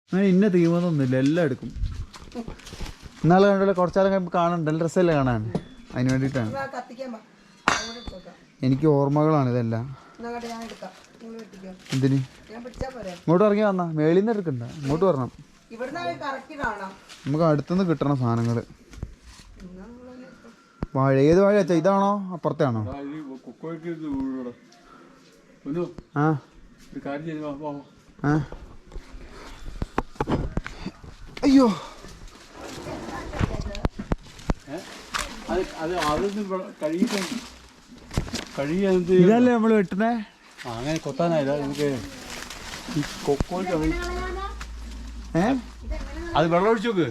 അങ്ങനെ ഇന്ന തീമൊന്നുമില്ല, എല്ലാം എടുക്കും. ഇന്നാളെ കണ്ടല്ലോ കുറച്ചാലും കാണണ്ട, നല്ല രസമല്ലേ കാണാൻ, അതിന് വേണ്ടിയിട്ടാണ്. എനിക്ക് ഓർമ്മകളാണ് ഇതെല്ലാം. എന്തിന് ഇങ്ങോട്ട് ഇറങ്ങി വന്നാ മേളിൽ നിന്ന് എടുക്കണ്ട, ഇങ്ങോട്ട് വരണം. നമുക്ക് അടുത്തുനിന്ന് കിട്ടണം സാധനങ്ങൾ. വാഴ ഏത് വാഴ വെച്ചാ, ഇതാണോ അപ്പുറത്താണോ? ആ അയ്യോ ഇതല്ലേ നമ്മള് വെട്ടണേ? അങ്ങനെ കൊത്താനായില്ല എനിക്ക് ഈ കൊക്കോയ്ക്ക് അത് വെള്ളം ഒഴിച്ചു നോക്ക്.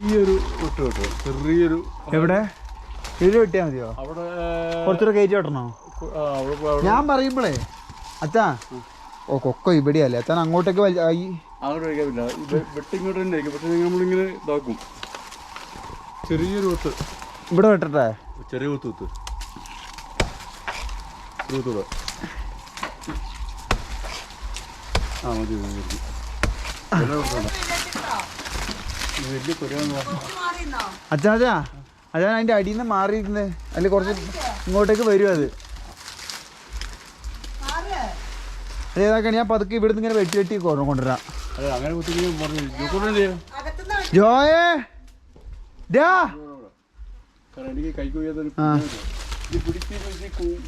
ഈ ഒരു വിട്ട് കേട്ടോ, ചെറിയൊരു എവിടെ ഇത് വെട്ടിയാ മതിയോ? അവിടെ കുറച്ചുകൂടെ കയറ്റി വെട്ടണോ? ഞാൻ പറയുമ്പോളേ അച്ഛാ, ഓ കൊക്കോ ഇവിടെയല്ലേ അച്ഛൻ അങ്ങോട്ടേക്ക് അങ്ങോട്ട് കഴിക്കാൻ പറ്റില്ല, വെട്ടിങ്ങോട്ട് തന്നെ ആയിരിക്കും. പക്ഷെ നമ്മളിങ്ങനെ ഇതാക്കും, ചെറിയൊരു കൊത്ത് ഇവിടെ വെട്ടട്ടെ, ചെറിയ കൊത്ത് കൊത്തൂടെ. ആ മതി വലിയ കൊരാന്ന് പറഞ്ഞു. അച്ഛാ അതിന്റെ അടിയിൽ നിന്ന് മാറിയിരുന്നേ, അതിൽ കുറച്ച് ഇങ്ങോട്ടേക്ക് വരും. അതേതാക്കാണ് ഞാൻ പതുക്കെ ഇവിടുന്ന് ഇങ്ങനെ വെട്ടി വെട്ടി കൊണ്ടുവരാം. അങ്ങനെ ജോയേ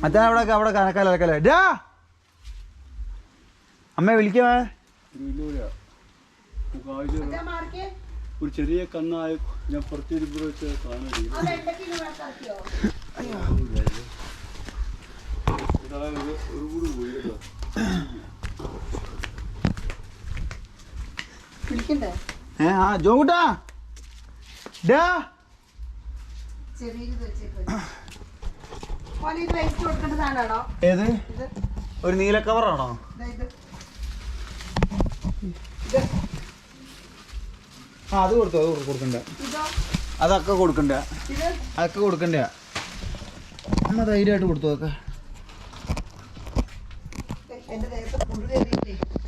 അച്ഛാ അവിടെ കനക്കാലേ അമ്മ വിളിക്കേ. ഒരു ചെറിയ കന്നായ ഞാൻ പുറത്തിരിക്കുമ്പോൾ വെച്ച് കാണാൻ ജോട്ടാ ഏത് ഒരു നീല കവറാണോ? അത് കൊടുക്കണ്ട, അതൊക്കെ കൊടുക്കണ്ട, അമ്മ ധൈര്യമായിട്ട് കൊടുത്തു. അതൊക്കെ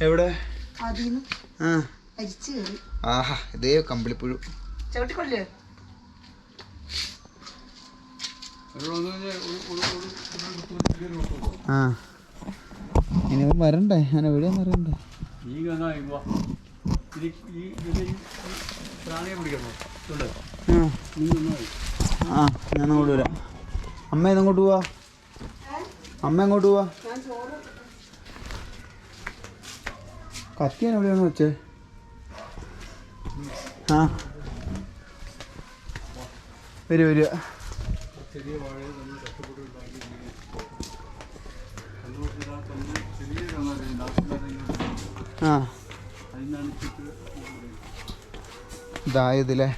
എവിടെ? ആഹാ ഇതേ കമ്പിളിപ്പുഴു. ആ ഇനി വരണ്ടേ, ഞാൻ എവിടെയാന്ന് അറിയണ്ടേ. ആ ഞാൻ അങ്ങോട്ട് വരാം. അമ്മ എങ്ങോട്ട് പോവാ? കത്തി ഞാൻ എവിടെയാണ് വെച്ചേ? ആ വരിക. ആ ഇതായതില്ലേ?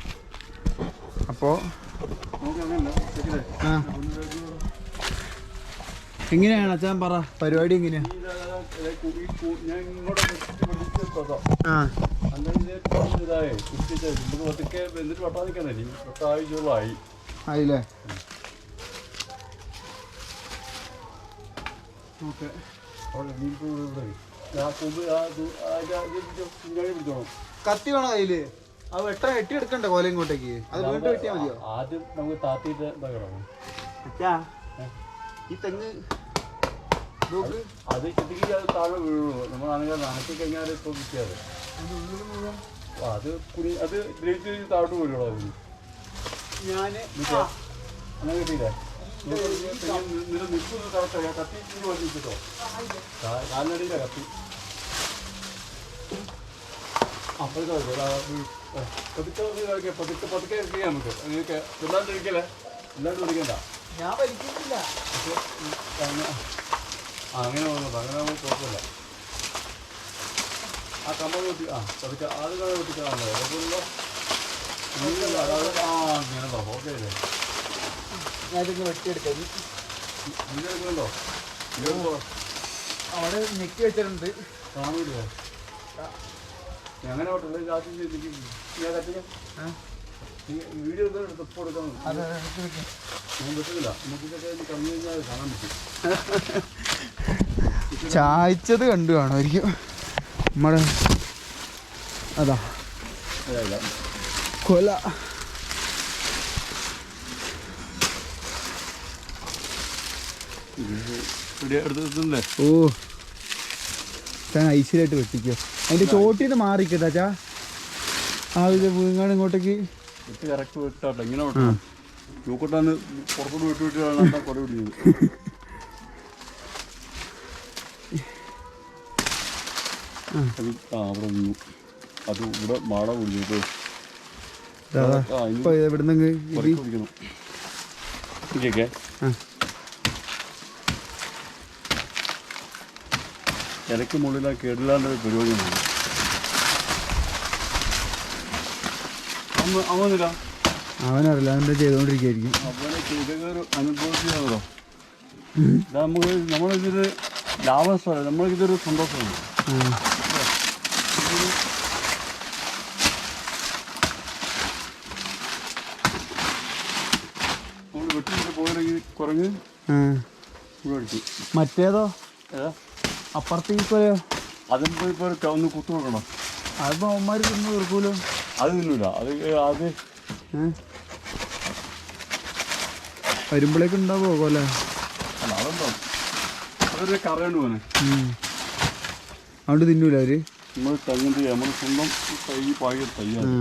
അപ്പോ ആ എങ്ങനെയാണ് അച്ഛൻ പറ പരിപാടി എങ്ങനെയാ? ആ ആയില്ലേ? ഓക്കെ കത്തി വേണോ കയ്യില്? അത് വെട്ടി എടുക്കണ്ടേ കോല ഇങ്ങോട്ടേക്ക്? അത് വീണ്ടും വെട്ടിയാ മതിയോ? ആദ്യം നമുക്ക് താത്തിയിട്ട് അച്ഛാ ഈ തെങ്ങ് അത് ചെത്തിക്ക് അത് താഴെ വീഴുള്ളൂ. നമ്മളാണെങ്കിൽ നനക്കി കഴിഞ്ഞാൽ ഇപ്പൊ കിട്ടിയത് അത് അത് ഗ്രേറ്റ് താഴോട്ട് വീഴുള്ളൂ. ഞാന് അങ്ങനെ കിട്ടിയില്ലേ? നിൽക്കുന്ന കറക്റ്റ് കത്തി വെച്ചിട്ടോ കാലിനടിയില്ല കത്തി. അപ്പോഴത്തെ പതുക്കെ ഇരിക്കാം നമുക്ക്. നിങ്ങൾക്ക് ഇല്ലാണ്ട് ഇരിക്കല്ലേ, ഇല്ലാണ്ട് പിടിക്കണ്ട. ഞാൻ വലിക്കുന്നില്ല. അങ്ങനെ വന്നത് അങ്ങനെ നമുക്ക് കുഴപ്പമില്ല. ആ കമ്പ വെട്ടി പതുക്കെ ആദ്യം കഥ വെട്ടിക്കാണല്ലോ കുഴപ്പമില്ലല്ലോ. അങ്ങനെ ഓക്കെ അല്ലേ? ഞാനിതൊന്ന് വെട്ടിയെടുക്കാം. എടുക്കുന്നുണ്ടോ? അവിടെ ഞെക്കി വെച്ചിട്ടുണ്ട്. കാണൂല്ലേ? അങ്ങനെ ഓട്ടല്ലേ ആദ്യം ഞാൻ കത്തിക്കാം. വീഡിയോ എടുത്തപ്പോൾ എടുക്കാൻ ഞാൻ പറ്റില്ല, നമുക്കിതൊക്കെ കണ്ടു കഴിഞ്ഞാൽ കാണാൻ പറ്റും. ചായച്ചത് കണ്ടു കാണുമായിരിക്കും നമ്മുടെ. അതാ കൊല. ഓ ഐശ്വര്യമായിട്ട് വെട്ടിക്കോ. അതിന്റെ ചോട്ടിന്ന് മാറിക്കട്ടാ ചാ. ആ ഇത് വീങ്ങാണ് ഇങ്ങോട്ടേക്ക് കറക്റ്റ് വിട്ടാട്ടോ. ഇങ്ങനെ വിട്ടോ നോക്കട്ടാന്ന് പുറത്തോട്ട് വിട്ടിട്ടാണ് കുറെ പിടിക്കുന്നത്. അവിടെ നിന്നു. അത് ഇവിടെ മാട കുടിച്ചു. ഇവിടുന്ന് ഇലക്ക് മുകളിൽ കേടില്ലാണ്ട് പരിപാടിയാണ്. അവനില്ല, അവനറിയില്ല, അവൻ്റെ ചെയ്തുകൊണ്ടിരിക്കുകയായിരിക്കും. അവനെ ചെയ്തൊക്കെ ഒരു അനുഭവത്തിലാണല്ലോ. നമുക്ക് നമ്മളിതൊരു ലാഭസ്ഥലം, നമ്മൾക്കിതൊരു സന്തോഷമാണ്. നമ്മൾ വെട്ടിട്ട് പോയില്ലെങ്കിൽ കുറഞ്ഞ് ഇവിടെ അടിച്ചു. മറ്റേതോ അപ്പുറത്തേക്കോ അതിപ്പോൾ ഇപ്പോൾ ഒന്ന് കുത്തു നോക്കണം. അതിപ്പോൾ അവന്മാർ തിന്നു തീർക്കൂലോ. അത് തിന്നൂല. അത് വരുമ്പോഴേക്ക് ഉണ്ടാവോ കൊല? അല്ല അതുണ്ടോ, അതൊരു കറയുണ്ട് പോനെ. അതുകൊണ്ട് തിന്നൂല അവര്. നമ്മൾ തെങ്ങിൻ്റെ നമ്മൾ സ്വന്തം തൈ പാകിയ തയ്യാണ്.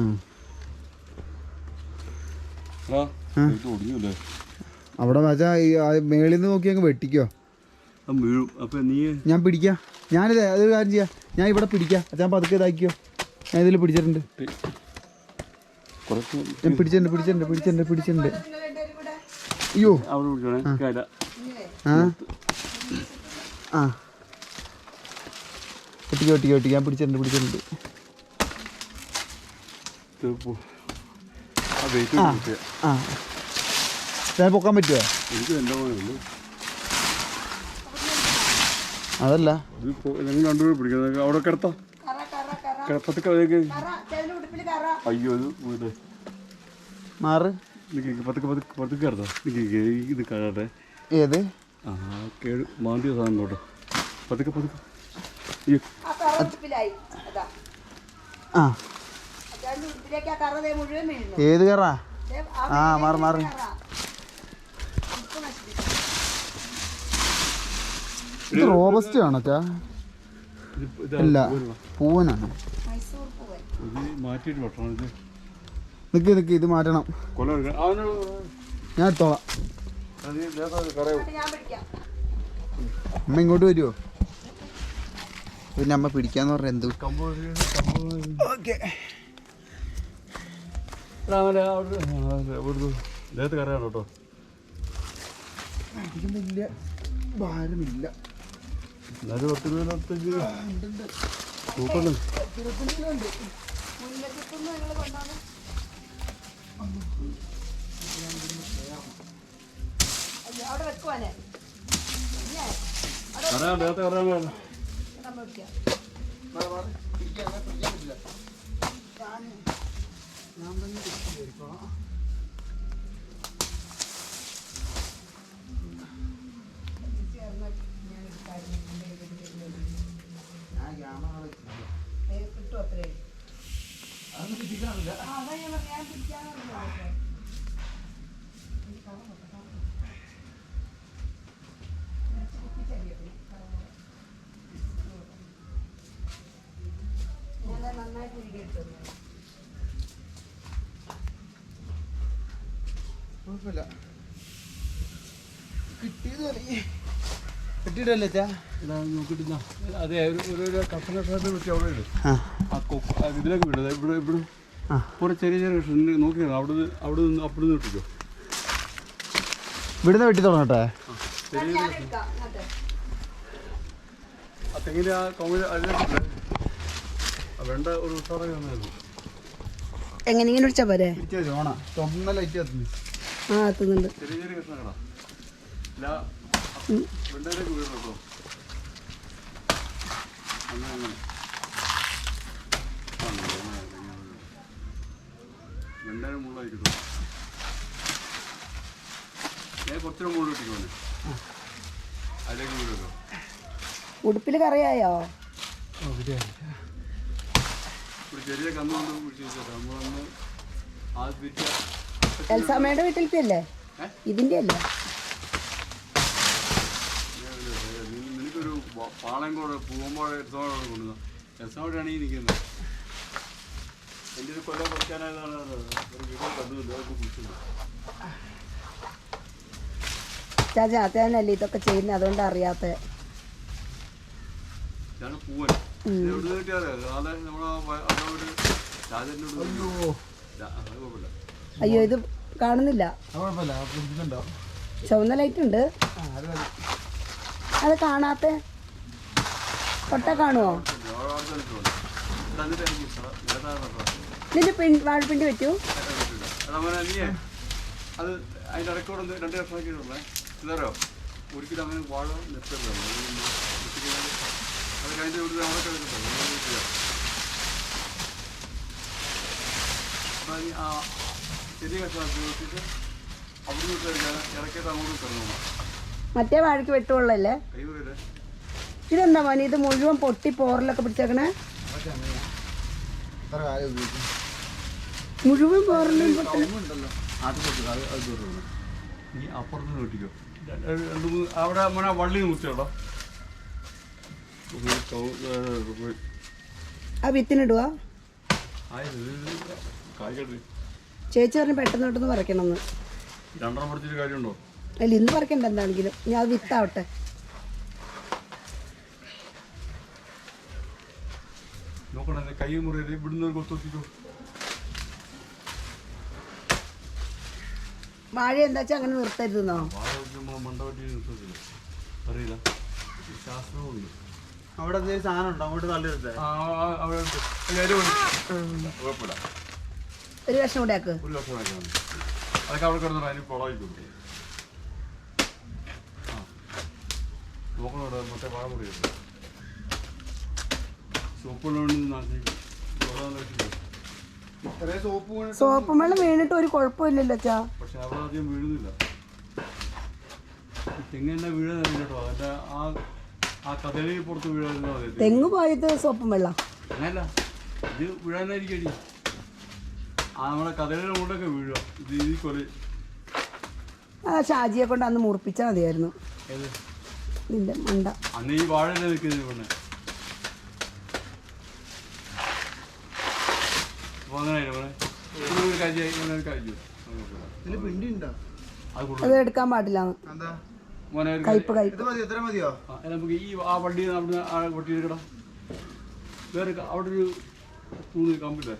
ഇത് ഒടിഞ്ഞൂല്ലേ അവിടെ വെച്ചാ മേളിൽ നിന്ന് നോക്കി അങ്ങ് വെട്ടിക്കോ. വീഴും. അപ്പം നീ ഞാൻ പിടിക്കാം. ഞാനിത് അതൊരു കാര്യം ചെയ്യാം, ഞാൻ ഇവിടെ പിടിക്കാം. അച്ഛൻ പതുക്കെ ഇതാക്കിയോ. ഞാൻ ഇതിൽ പിടിച്ചിട്ടുണ്ട്. ഞാൻ പിടിച്ചിട്ടുണ്ട്. അയ്യോ ആ ഒട്ടിക്ക് ഞാൻ പിടിച്ചിട്ടുണ്ട്. ഞാൻ പൊക്കാൻ പറ്റുമോ? അതല്ല രണ്ടുപേരും പിടിക്കുന്നത് അവിടെ കിടത്താം. അയ്യോ ഇത് വീട് മാറ്. പതുക്കെ കിടത്താം. ഇത് കാണട്ടെ. ഏത് കേട് മാന്തിയ സാധനം കേട്ടോ. പതുക്കെ ആ ഏത് കറ? ആ മാറ്. ഇത് റോബസ്റ്റ് ആണോ ചാ? അല്ല പൂവനാണ്. മാറ്റിയിട്ട് വെട്ടണം. ഇത് നിക്ക് ഇത് മാറ്റണം. ഞാൻ എടുത്തോളാം. അമ്മ ഇങ്ങോട്ട് വരുമോ? പിന്നെ അമ്മ പിടിക്കാന്ന് പറഞ്ഞ എന്ത്? ഓക്കെ കറയാണ് കേട്ടോ. ഇതില്ല ഭാരമില്ല. എന്നാലും 10 രൂപ തൂക്കണം. കിട്ടിയിട്ടല്ലേ നോക്കിട്ടില്ല. അതെ ഒരു കഷ്ണം വെച്ച് അവിടെ ഇടും. ഇതിലേക്ക് വിടും. ഇവിടെ കുറെ ചെറിയ കഷ്ണം നോക്കി അവിടെ നിന്ന് ഇട്ടിട്ടോ. ഇവിടുന്ന് വെട്ടി തുടങ്ങട്ടെ. തെങ്ങിൻ്റെ ആ കൗമിൽ അതിലേക്ക് വേണ്ട ഒരു ഉത്സാഹം വന്നായിരുന്നു. എങ്ങനെ ഇങ്ങനെ വിളിച്ചാ പോരെ? ചെറിയ ചെറിയ കഷ്ണങ്ങളാ. വെണ്ടയിലേക്ക് വീഴണം കേട്ടോ. അങ്ങനെ വെണ്ടയുടെ മുള്ളായിരിക്കും. കുറച്ചുകൂടെ മുകളിൽ ഇട്ടിക്കോനെ അതിലേക്ക് വീടുമല്ലോ. ഉടുപ്പിൽ കറിയായോ? ഒരു ചെറിയ കന്ന് കൊണ്ട് പിടിച്ച് വെച്ചാൽ നമ്മളൊന്ന് ആദ്യം പിരിച്ച എൽസാമ്മയുടെ വീട്ടിലത്തെ അല്ലേ? ഇതിന്റെ അല്ലേ? നിനക്കൊരു പാളം കൂടെ പൂവുമ്പോൾ രസമോടെ കൊണ്ടുവന്നു. രസമോടെയാണ് ഈ നിൽക്കുന്നത്. എൻ്റെ ഒരു കൊല്ലം കുറയ്ക്കാനായതാണ് ഒരു വീട്ടിൽ കന്നുമില്ല അതൊക്കെ കുടിച്ചില്ല. ചാച്ചാത്തനല്ലേ ഇതൊക്കെ ചെയ്യുന്നത്, അതുകൊണ്ട് അറിയാത്ത. ഇതാണ് പൂവൻ. എവിടെ കിട്ടിയാലേ അതെ നമ്മളെ അതോട് രാജനോട് കുഴപ്പമില്ല. അയ്യോ ഇത് കാണുന്നില്ല. ചുവന്ന ലൈറ്റ് ഉണ്ട്, അത് കാണാത്ത. കൊട്ട കാണുമോ? ഇതിന്റെ വാഴപ്പിണ്ടി പറ്റൂ? നീ അത് അതിൻ്റെ ഇടയ്ക്കൂടെ 2 വർഷമാക്കിയിട്ടുള്ളേ ഇതറിയോ? ഒരിക്കലും അങ്ങനെ വാഴ നിർത്തരുത്. അത് കഴിഞ്ഞ ഒരു അവിടെ കിടക്കട്ടോ. ആ ചെറിയ കഷ്ണമാക്കി വെച്ചിട്ട് അവിടെ നിന്ന് ഇറക്കിയിട്ട് അങ്ങോട്ട് കിടന്നു. മറ്റേ വാഴയ്ക്ക് വെട്ടുകൊള്ളല്ലേ? കൈ പോയില്ലേ? ഇതെന്താ മോനെ, ഇത് മുഴുവൻ പൊട്ടി പോറലൊക്കെ പിടിച്ചേക്കണേ? മുഴുവൻ പോറലും നീ അപ്പുറത്ത് നോട്ടിക്കോ. 2-3 അവിടെ മോനെ വള്ളി മുറിച്ചോളോ. ആ വിത്തിനിടുവാ? ചേച്ചി പറഞ്ഞ് പെട്ടെന്ന് പെട്ടെന്ന് പറിക്കണമെന്ന്. 2 പറിച്ചിട്ട് കാര്യമുണ്ടോ? അല്ല ഇന്ന് പറിക്കണ്ട എന്താണെങ്കിലും, ഞാൻ അത് വിത്താവട്ടെ. നോക്കണേ കൈ മുറിയത് ഇവിടുന്ന് കൊത്തോക്കിക്കോ. വാഴ എന്താ വെച്ചാൽ അങ്ങനെ നിർത്തരുതെന്നോ? മണ്ട പറ്റി നിർത്തത്തില്ല, അറിയില്ല. ശാസ്ത്രമുണ്ട്. അവിടെ എന്തെങ്കിലും സാധനം ഉണ്ടോ? അങ്ങോട്ട് തള്ളിയെടുത്തേ. കുഴപ്പമില്ല. ഒരു കഷ്ണം കൂടെ ആക്ക്. ഒരു വർഷം വാങ്ങിക്കണം. അതൊക്കെ അവിടെ കിടന്നു അതിന് കുളമായി കൊടുക്കും. നോക്കണോടെ മറ്റേ വാഴ മുറിയുണ്ട്. സോപ്പുള്ളതുകൊണ്ട് സോപ്പും വെള്ളം വീണിട്ട് ഒരു കുഴപ്പമില്ലല്ലോ അച്ഛാ. പക്ഷെ അവിടെ അധികം വീഴുന്നില്ല. തെങ്ങെന്നെ വീഴുന്നില്ല കേട്ടോ. അതിൻ്റെ ആ കഥകളിൽ പുറത്ത് വീഴാൻ. തെങ്ങ് പോയത് സോപ്പും വെള്ളം അങ്ങനല്ല, ഇത് വീഴാനായിരിക്കും. നമ്മളെ കഥകളിയുടെ മുകളിലൊക്കെ വീഴുക. ഇത് ഈ കൊല ആ ഷാജിയെ കൊണ്ട് അന്ന് മുറിപ്പിച്ചാൽ മതിയായിരുന്നു. നിന്റെ മണ്ട അന്ന് ഈ വാഴയില നിൽക്കുന്നത് പെണ്ണെ. അപ്പോൾ അങ്ങനെയായിരുന്നു ഒരു കാര്യം ഇങ്ങനെ ഒരു കാര്യം അത് എടുക്കാൻ പാടില്ല. കയ്പ് കയ്പ് നമുക്ക് ഈ ആ വണ്ടി അവിടെ ആ വട്ടി എടുക്കണം. വേറെ അവിടെ ഒരു തൂണ് കമ്പില്ലേ,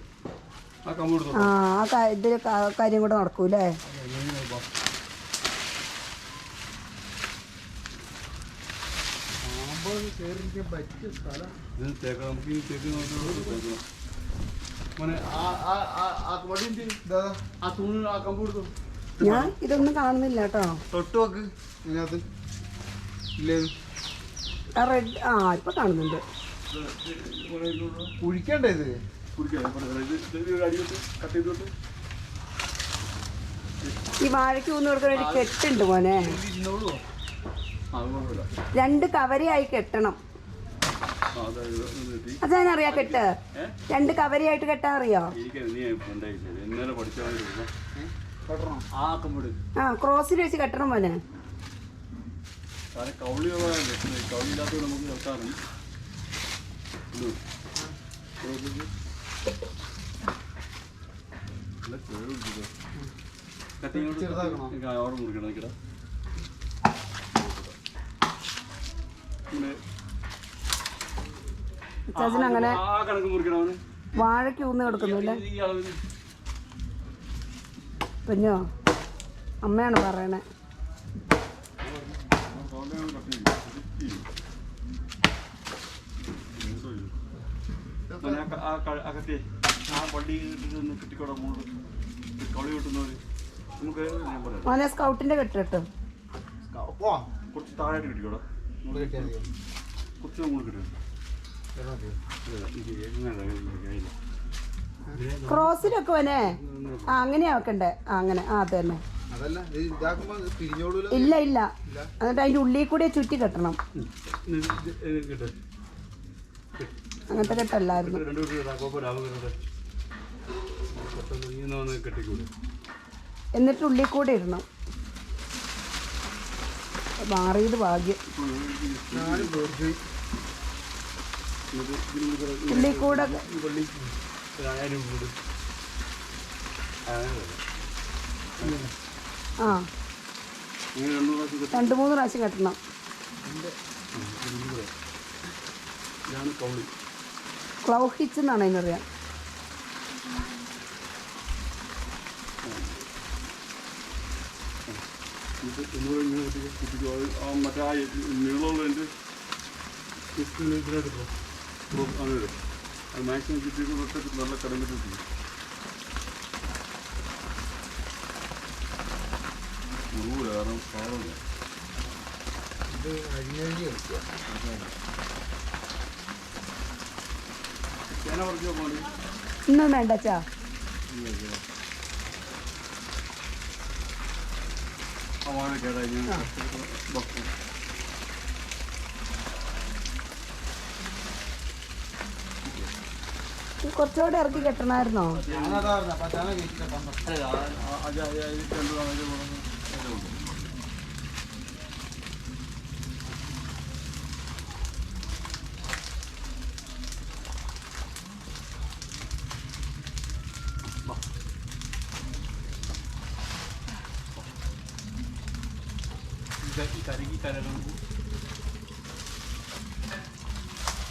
ആ കമ്പ് എടുത്തോ. ആ ഇതിൽ കാര്യം കൂടെ നടക്കൂലേ? ഇത് തേക്കണം. നമുക്ക് ഈ തേക്ക് തേക്കണം. മോനെ ആ തൂണ് ആ കമ്പ് എടുത്തോ. ഞാൻ ഇതൊന്നും കാണുന്നില്ല കേട്ടോ. തൊട്ട് നോക്ക് ഇതിനകത്ത് ഇല്ലേ? ആ റെഡ് ഇപ്പൊ കാണുന്നുണ്ട്. കുഴിക്കണ്ടേ ഇത്? ഈ വാഴയ്ക്ക് ഊന്ന് കൊടുക്കുന്ന ഒരു കെട്ടുണ്ട് മോനെ. 2 കവരയായി കെട്ടണം. അതാനറിയാ കെട്ട്? 2 കവരയായിട്ട് കെട്ടാൻ അറിയോ? ആ ക്രോസിൽ വെച്ച് കെട്ടണം മോനെ. കൗളില്ലാത്തത് നമുക്ക് നിർത്താറും. അവിടെ മുറിക്കണം. നിൽക്കട അങ്ങനെ ആ കണക്ക് മുറിക്കണം. വാഴയ്ക്ക് ഊന്ന് കൊടുക്കുന്നില്ല കുഞ്ഞോ? അമ്മയാണ് പറയണേ. അകത്തെ ആ വണ്ടി കിട്ടിക്കോടെ കളി കിട്ടുന്നവര് നമുക്ക് മോനെ സ്കൗട്ടിന്റെ കെട്ടിട്ട് കുറച്ച് താഴായിട്ട് കിട്ടിക്കോടാ. കുറച്ച് നമുക്ക് കിട്ടും. ക്രോസിലൊക്കെ മോനെ അങ്ങനെയാ വെക്കണ്ടേ? അങ്ങനെ അത് തന്നെ. അതല്ല ഇതാക്കുമ്പോ പിരിഞ്ഞോളൂല്ലോ. ഇല്ല ഇല്ല, എന്നിട്ട് അതിൻ്റെ ഉള്ളിൽ കൂടെ ചുറ്റി കെട്ടണം. അങ്ങനത്തെ കെട്ടല്ലായിരുന്നു. എന്നിട്ട് ഉള്ളിൽ കൂടെ ഇടണം. മാറിയത് ഭാഗ്യം. ഉള്ളിൽ കൂടെ ആ 2-3 പ്രാവശ്യം കെട്ടണം. ക്ലൗ ഹിച്ച് എന്നാണ് അതിനറിയാം. മറ്റേ നീളമുള്ളതിൻ്റെ മാക്സിമം ചുറ്റി നല്ല കടന്നിട്ട് കാരണം പാടില്ല. ഇത് അഴിഞ്ഞഴിഞ്ഞ് കളിക്കുക. ചേന പറിച്ചോ പോണ്ടി ഇന്നും വേണ്ട അച്ഛാ. കുറച്ചുകൂടെ ഇറക്കി കെട്ടണമായിരുന്നോ?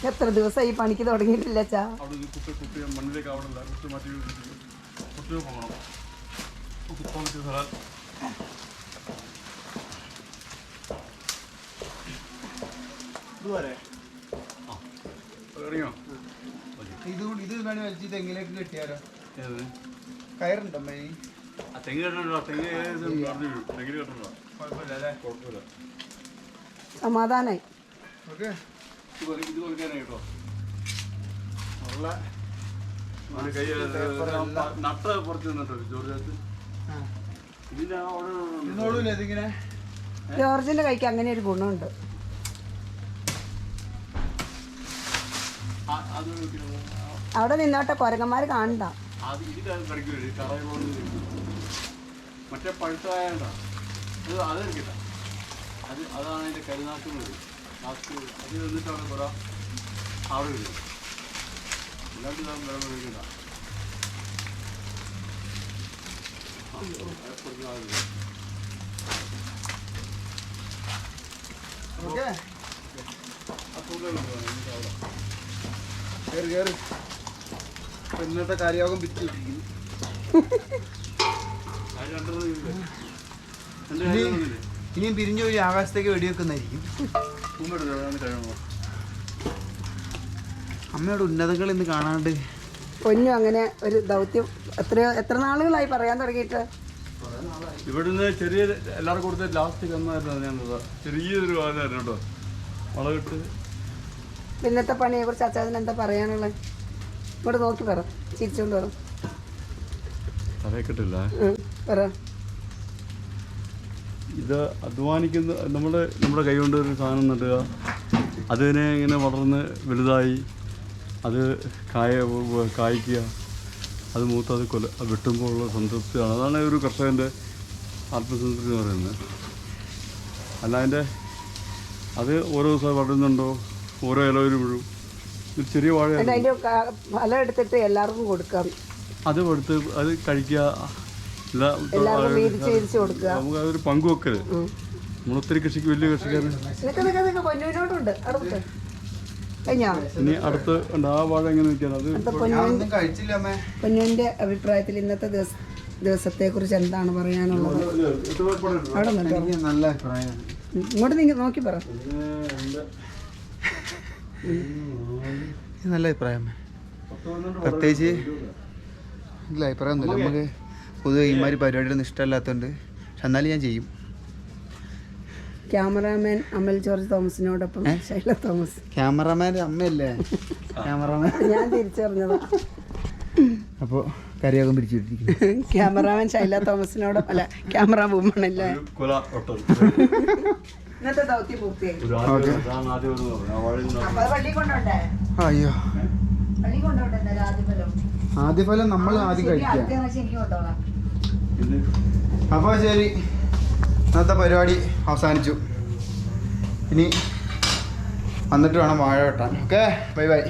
എത്ര ദിവസമായി ഈ പണിക്ക് തുടങ്ങിയിട്ടില്ല അച്ഛാ? മണ്ണിലേക്ക് ആവണില്ല, കുട്ടി മാറ്റി കുട്ടി പോകണം. ഇറങ്ങിയോ? ഇത് വേണേ വലിച്ച് തെങ്ങിലേക്ക് കെട്ടിയാലോ? കയറുണ്ടോ അമ്മേ? തെങ്ങ് കെട്ടണ്ടോ? തെങ്ങ് തെങ്ങിന് കെട്ടണ്ടോ? കുഴപ്പമില്ല അല്ലേ? കുഴപ്പമില്ല. സമാധാനായി. ഓക്കെ, ഇത് കൊടുക്കാനായി കേട്ടോ. നട്ട പുറത്ത് നിന്നിട്ടോ ജോർജ്. ഇതിന്റെ ഇരുന്നോളൂല്ലേ ഇതിങ്ങനെ? ജോർജിന്റെ കൈക്ക് അങ്ങനെ ഒരു ഗുണമുണ്ട്. അവിടെ നിന്നോട്ടെ, കൊരങ്ങന്മാർ കാണണ്ട. മറ്റേ പഴുത്തായ അത് എടുക്കട്ട. അതാണ് അതിന്റെ കരുനാശം വരും. ലാസ്റ്റ് അത് വന്നിട്ട് അവിടെ കുറെ ആറ് വരും. അല്ലാണ്ട് ഞാൻ വെള്ളം കഴിക്കണ്ട. ഓക്കെ, കയറി കയറി. ഇന്നത്തെ കാര്യയോഗം പിരിച്ചിട്ടിരിക്കുന്നു. ഇനിയും പിരിഞ്ഞു പോയി ആകാശത്തേക്ക് വെടിവെക്കുന്നതായിരിക്കും. അമ്മയുടെ ഉന്നതങ്ങൾ ഇന്ന് കാണാണ്ട്. പൊന്നു അങ്ങനെ ഒരു ദൗത്യം എത്ര നാളുകളായി പറയാൻ തുടങ്ങിയിട്ട്? ഇവിടുന്ന് ചെറിയ എല്ലാവർക്കും കൊടുത്ത ലാസ്റ്റ് കന്നായിരുന്നു ഞാൻ. ചെറിയൊരു വാഹനമായിരുന്നു കേട്ടോ, വളമിട്ട്. ഇന്നത്തെ പണിയെ കുറിച്ച് അച്ചാച്ചൻ എന്താ പറയാനുള്ളത്? ഇങ്ങോട്ട് നോക്കി പറ, ചിരിച്ചോണ്ട് പറ. പറയക്കിട്ടില്ല. പറ. ഇത് അധ്വാനിക്കുന്ന നമ്മുടെ കൈ കൊണ്ട് ഒരു സാധനം നടുക, അതിനെ ഇങ്ങനെ വളർന്ന് വലുതായി അത് കായ്ക്കുക, അത് മൂത്ത് അത് വെട്ടുമ്പോൾ ഉള്ള സംതൃപ്തിയാണ്. അതാണ് ഒരു കർഷകൻ്റെ ആത്മസംതൃപ്തി എന്ന് പറയുന്നത്. അല്ല അത് ഓരോ ദിവസം വളരുന്നുണ്ടോ, ഓരോ ഇലവരും വീഴും. ഒരു ചെറിയ വാഴ ഫലം എടുത്തിട്ട് എല്ലാവർക്കും കൊടുക്കാം. അത് എടുത്ത് അത് കഴിക്കുക, നമുക്ക് അതൊരു പങ്കുവെക്കല്. നമ്മളൊത്തിരി കൃഷിക്ക് വലിയ കൃഷിക്കാരൻ. ഇനി അടുത്ത് ആ വാഴ എങ്ങനെ നിൽക്കാൻ? അത് പൊന്നുവിന്റെ അഭിപ്രായത്തിൽ ഇന്നത്തെ ദിവസത്തെ കുറിച്ച് എന്താണ് പറയാനുള്ളത്? നല്ല അഭിപ്രായം. ഇങ്ങോട്ട് നിങ്ങൾ നോക്കി പറ. നല്ല അഭിപ്രായം. പ്രത്യേകിച്ച് ഇല്ല അഭിപ്രായം ഒന്നുമില്ല. നമുക്ക് പൊതുവെ ഇമാതിരി പരിപാടിയൊന്നും ഇഷ്ടമല്ലാത്തതുകൊണ്ട്, പക്ഷെ എന്നാലും ഞാൻ ചെയ്യും. ക്യാമറാമാൻ അമൽ ജോർജ് തോമസിനോടൊപ്പം ശൈല തോമസ്. ക്യാമറാമാൻ അമ്മയല്ലേ? ക്യാമറാമാൻ ഞാൻ തിരിച്ചറിഞ്ഞതാ. അപ്പോൾ കറിയാകും പിരിച്ചിട്ടിരിക്കുന്നു. ക്യാമറാമാൻ ശൈല തോമസിനോടും അല്ല ക്യാമറ വുമണല്ലേ ഒരു കൊല ഒട്ടത്. ഇന്നത്തെ ദൗത്യം പൂർത്തിയായി. ഒരു ആദ്യം അതാണ് ആദ്യം ഒരു പറഞ്ഞു. ആ വഴി അപ്പൊ അത് പള്ളി കൊണ്ടോണ്ടേ? അയ്യോ പള്ളി കൊണ്ടോട്ടെ എന്തായാലും ആദ്യഫലം. ആദ്യഫലം നമ്മൾ ആദ്യം കഴിക്കാം. അടുത്ത പ്രാവശ്യം എനിക്ക് കൊണ്ടുപോകാം. ഇത് അപ്പോൾ ശരി, ഇന്നത്തെ പരിപാടി അവസാനിച്ചു. ഇനി വന്നിട്ട് വേണം വാഴ വെട്ടാൻ. Okay, bye bye.